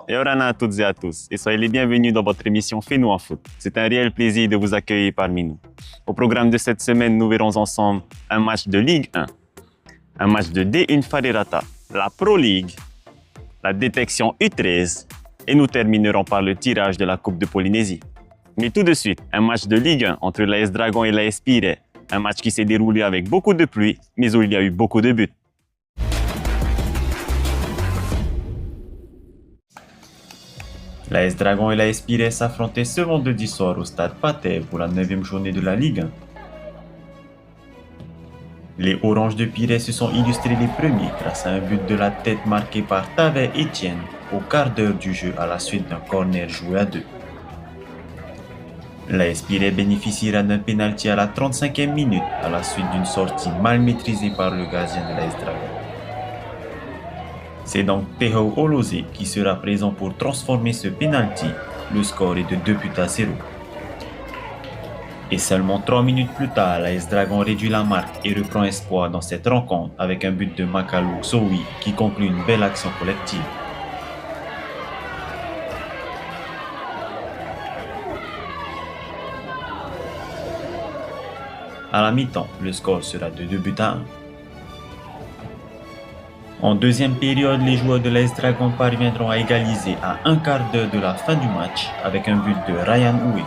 Et Orana à toutes et à tous, et soyez les bienvenus dans votre émission Fais-nous en foot. C'est un réel plaisir de vous accueillir parmi nous. Au programme de cette semaine, nous verrons ensemble un match de Ligue 1, un match de D1 Farirata, la Pro League, la détection U13, et nous terminerons par le tirage de la Coupe de Polynésie. Mais tout de suite, un match de Ligue 1 entre l'AS Dragon et l'AS Piret, un match qui s'est déroulé avec beaucoup de pluie, mais où il y a eu beaucoup de buts. L'AS Dragon et l'AS Piret s'affrontaient ce vendredi soir au stade Pathé pour la 9e journée de la Ligue 1. Les Oranges de Piret se sont illustrés les premiers grâce à un but de la tête marqué par Tavay Etienne au quart d'heure du jeu à la suite d'un corner joué à 2. L'AS Piret bénéficiera d'un pénalty à la 35e minute à la suite d'une sortie mal maîtrisée par le gardien de l'AS Dragon. C'est donc Teho Olose qui sera présent pour transformer ce pénalty. Le score est de 2-0. Et seulement 3 minutes plus tard, l'AS Dragon réduit la marque et reprend espoir dans cette rencontre avec un but de Makalou Sowi qui conclut une belle action collective. À la mi-temps, le score sera de 2-1. En deuxième période, les joueurs de l'AS Dragon parviendront à égaliser à un quart d'heure de la fin du match avec un but de Ryan Oué.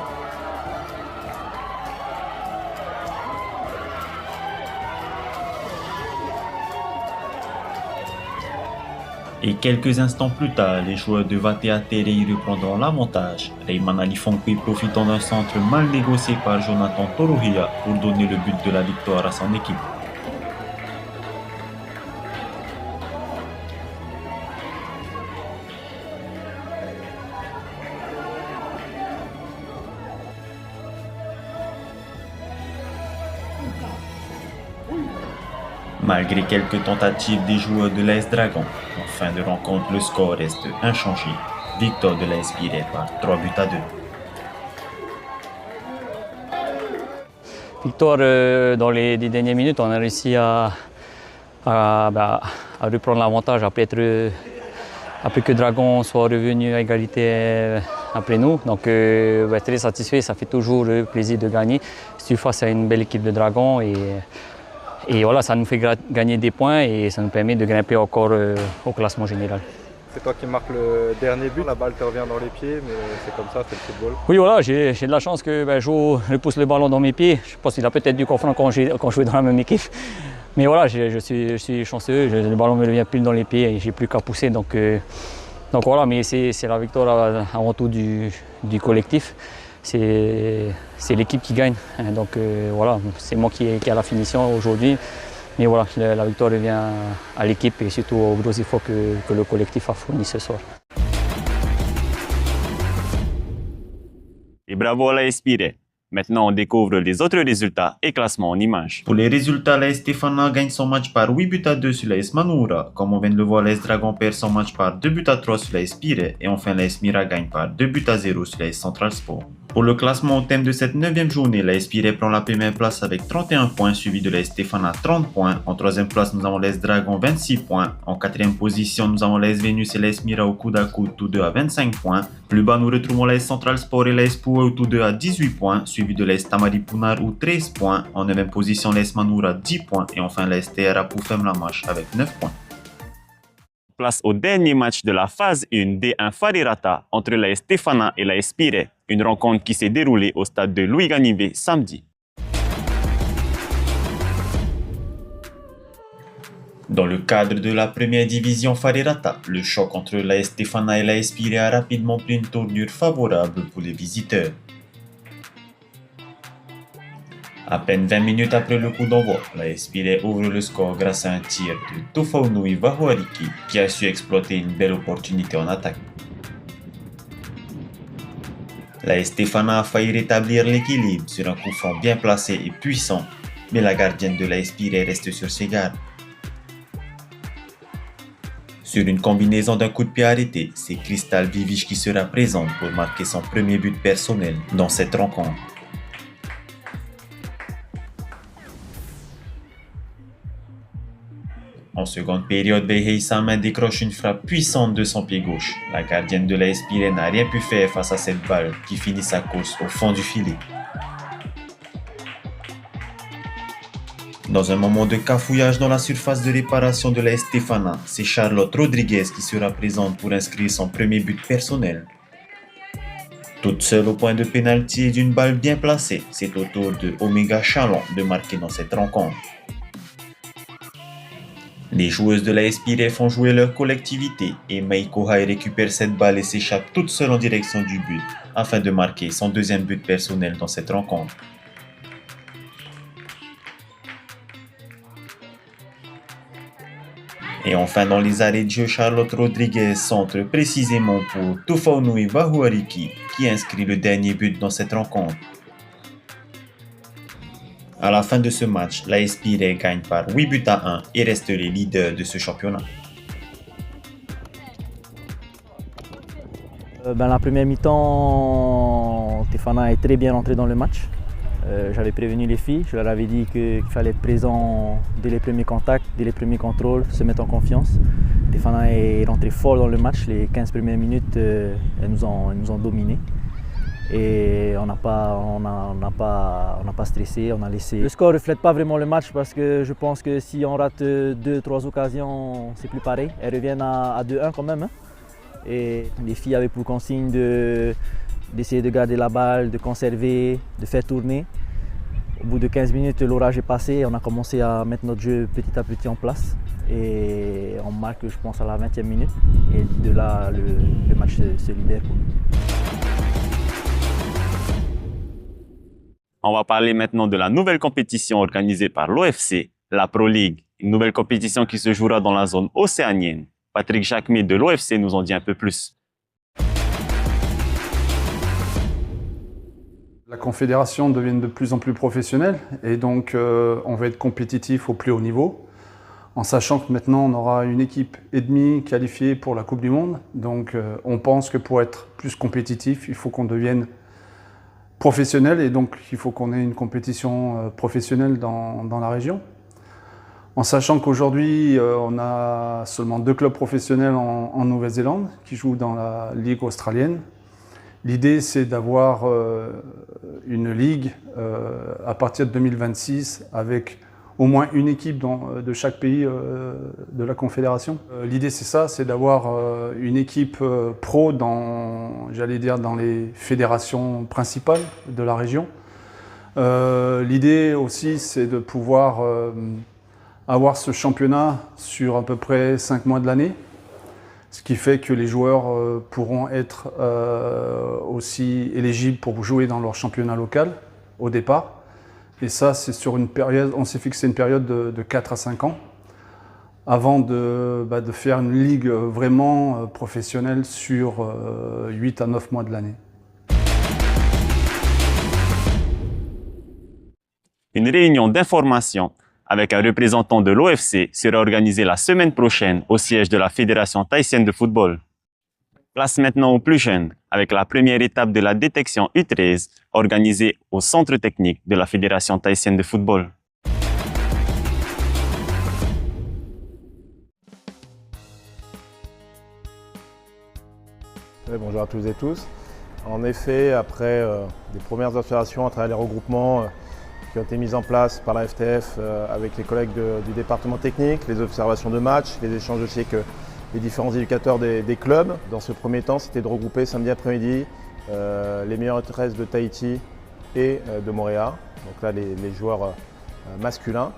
Et quelques instants plus tard, les joueurs de Vatea Terei reprendront l'avantage, Rayman Alifonkwe profitant d'un centre mal négocié par Jonathan Torohia pour donner le but de la victoire à son équipe. Malgré quelques tentatives des joueurs de l'AS Dragon, en fin de rencontre, le score reste inchangé. Victoire de l'AS Piret par 3-2. Victoire dans les 10 dernières minutes, on a réussi à reprendre l'avantage après que Dragon soit revenu à égalité après nous. Donc très satisfait, ça fait toujours plaisir de gagner. C'est face à une belle équipe de Dragon et voilà, ça nous fait gagner des points et ça nous permet de grimper encore au classement général. C'est toi qui marques le dernier but, la balle te revient dans les pieds, mais c'est comme ça, c'est le football. Oui, voilà, j'ai de la chance que Jo repousse le ballon dans mes pieds. Je pense qu'il a peut-être dû comprendre quand je jouais dans la même équipe. Mais voilà, je suis chanceux, le ballon me revient plus dans les pieds et j'ai plus qu'à pousser. Donc voilà, mais c'est la victoire avant tout du collectif. C'est l'équipe qui gagne. Donc voilà, c'est moi qui ai la finition aujourd'hui. Mais voilà, la victoire revient à l'équipe et surtout aux gros efforts que le collectif a fourni ce soir. Et bravo à l'AS Piret. Maintenant, on découvre les autres résultats et classements en images. Pour les résultats, l'AS Stefana gagne son match par 8-2 sur l'AS Manoura. Comme on vient de le voir, l'AS Dragon perd son match par 2-3 sur l'AS Piret. Et enfin, l'AS Mira gagne par 2-0 sur l'AS Central Sport. Pour le classement au thème de cette 9e journée, l'AS Piret prend la première place avec 31 points, suivi de l'AS Stefana 30 points. En troisième place, nous avons l'AS Dragon 26 points. En quatrième position, nous avons l'AS Vénus et l'AS Mira au coude à coude, tous deux à 25 points. Plus bas, nous retrouvons l'AS Central Sport et l'AS Pouou, tous deux à 18 points, suivi de l'AS Tamari Punar ou 13 points. En 9e position, l'AS Manoura 10 points. Et enfin, l'AS TRA Poufem la marche avec 9 points. Place au dernier match de la phase 1 D1 Farirata entre l'AS Stefana et l'AS Piret. Une rencontre qui s'est déroulée au stade de Louis Ganivé samedi. Dans le cadre de la première division Farirata, le choc entre l'AS Stefana et l'AS Piret a rapidement pris une tournure favorable pour les visiteurs. À peine 20 minutes après le coup d'envoi, l'AS Piret ouvre le score grâce à un tir de Tofaunui Vahuariki qui a su exploiter une belle opportunité en attaque. L'AS Stefana a failli rétablir l'équilibre sur un coup franc bien placé et puissant, mais la gardienne de l'AS Piret reste sur ses gardes. Sur une combinaison d'un coup de pied arrêté, c'est Crystal Vivic qui sera présente pour marquer son premier but personnel dans cette rencontre. En seconde période, Behei Samin décroche une frappe puissante de son pied gauche. La gardienne de la Espire n'a rien pu faire face à cette balle qui finit sa course au fond du filet. Dans un moment de cafouillage dans la surface de réparation de la Estefana, c'est Charlotte Rodriguez qui sera présente pour inscrire son premier but personnel. Toute seule au point de pénalty et d'une balle bien placée, c'est au tour de Omega Chalon de marquer dans cette rencontre. Les joueuses de la Espire font jouer leur collectivité et Meiko Hai récupère cette balle et s'échappe toute seule en direction du but afin de marquer son deuxième but personnel dans cette rencontre. Et enfin, dans les arrêts de jeu, Charlotte Rodriguez centre précisément pour Tufaunui Vahuariki qui inscrit le dernier but dans cette rencontre. À la fin de ce match, la Espire gagne par 8 buts à 1 et reste les leaders de ce championnat. La première mi-temps, Tefana est très bien entré dans le match. J'avais prévenu les filles, je leur avais dit qu'il fallait être présent dès les premiers contacts, dès les premiers contrôles, se mettre en confiance. Tefana est rentré fort dans le match, les 15 premières minutes, elles nous ont dominés. Et on n'a pas stressé, on a laissé. Le score ne reflète pas vraiment le match parce que je pense que si on rate 2-3 occasions, c'est plus pareil. Elles reviennent à 2-1 quand même. Hein. Et les filles avaient pour consigne d'essayer de garder la balle, de conserver, de faire tourner. Au bout de 15 minutes, l'orage est passé, on a commencé à mettre notre jeu petit à petit en place. Et on marque, je pense, à la 20e minute. Et de là, le match se libère pour nous. On va parler maintenant de la nouvelle compétition organisée par l'OFC, la Pro League, une nouvelle compétition qui se jouera dans la zone océanienne. Patrick Jacquemet de l'OFC nous en dit un peu plus. La confédération devient de plus en plus professionnelle et donc on va être compétitif au plus haut niveau, en sachant que maintenant on aura une équipe et demie qualifiée pour la Coupe du Monde. Donc on pense que pour être plus compétitif, il faut qu'on devienne professionnel et donc il faut qu'on ait une compétition professionnelle dans la région. En sachant qu'aujourd'hui on a seulement 2 clubs professionnels en Nouvelle-Zélande qui jouent dans la Ligue australienne. L'idée, c'est d'avoir une ligue à partir de 2026 avec au moins une équipe de chaque pays de la Confédération. L'idée, c'est ça, c'est d'avoir une équipe pro dans les fédérations principales de la région. L'idée aussi, c'est de pouvoir avoir ce championnat sur à peu près 5 mois de l'année. Ce qui fait que les joueurs pourront être aussi éligibles pour jouer dans leur championnat local au départ. Et ça, c'est sur une période, on s'est fixé une période de 4 à 5 ans avant de faire une ligue vraiment professionnelle sur 8 à 9 mois de l'année. Une réunion d'information avec un représentant de l'OFC sera organisée la semaine prochaine au siège de la Fédération thaïsienne de football. Place maintenant aux plus jeunes avec la première étape de la détection U13 organisée au centre technique de la Fédération thaïsienne de football. Bonjour à tous et tous. En effet, après des premières observations à travers les regroupements qui ont été mises en place par la FTF avec les collègues du département technique, les observations de match, les échanges aussi avec les différents éducateurs des clubs. Dans ce premier temps, c'était de regrouper samedi après-midi les meilleurs U13 de Tahiti et de Moorea. Donc là, les joueurs masculins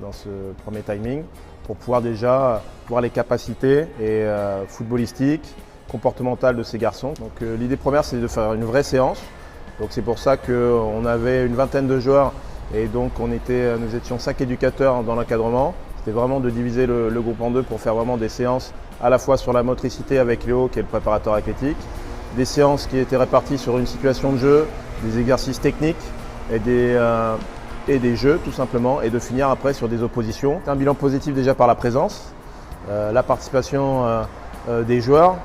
dans ce premier timing pour pouvoir déjà voir les capacités et footballistiques, comportementales de ces garçons. Donc l'idée première, c'est de faire une vraie séance. Donc c'est pour ça qu'on avait une vingtaine de joueurs et donc nous étions 5 éducateurs dans l'encadrement. C'était vraiment de diviser le groupe en deux pour faire vraiment des séances à la fois sur la motricité avec Léo qui est le préparateur athlétique, des séances qui étaient réparties sur une situation de jeu, des exercices techniques et des jeux tout simplement, et de finir après sur des oppositions. Un bilan positif déjà par la présence, la participation des joueurs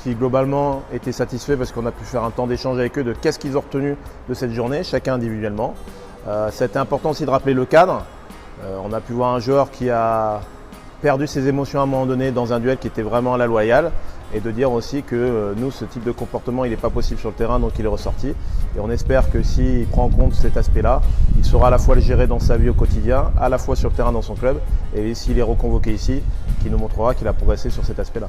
qui globalement étaient satisfaits parce qu'on a pu faire un temps d'échange avec eux de qu'est-ce qu'ils ont retenu de cette journée, chacun individuellement. C'était important aussi de rappeler le cadre. On a pu voir un joueur qui a perdu ses émotions à un moment donné dans un duel qui était vraiment à la loyale, et de dire aussi que nous, ce type de comportement, il n'est pas possible sur le terrain, donc il est ressorti. Et on espère que s'il prend en compte cet aspect-là, il saura à la fois le gérer dans sa vie au quotidien, à la fois sur le terrain dans son club, et s'il est reconvoqué ici, qu'il nous montrera qu'il a progressé sur cet aspect-là.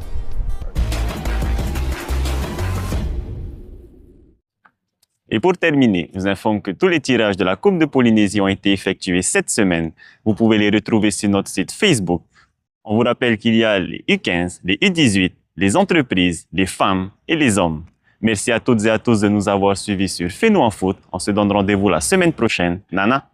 Et pour terminer, je vous informe que tous les tirages de la Coupe de Polynésie ont été effectués cette semaine. Vous pouvez les retrouver sur notre site Facebook. On vous rappelle qu'il y a les U15, les U18, les entreprises, les femmes et les hommes. Merci à toutes et à tous de nous avoir suivis sur Fais-nous en foot. On se donne rendez-vous la semaine prochaine. Nana!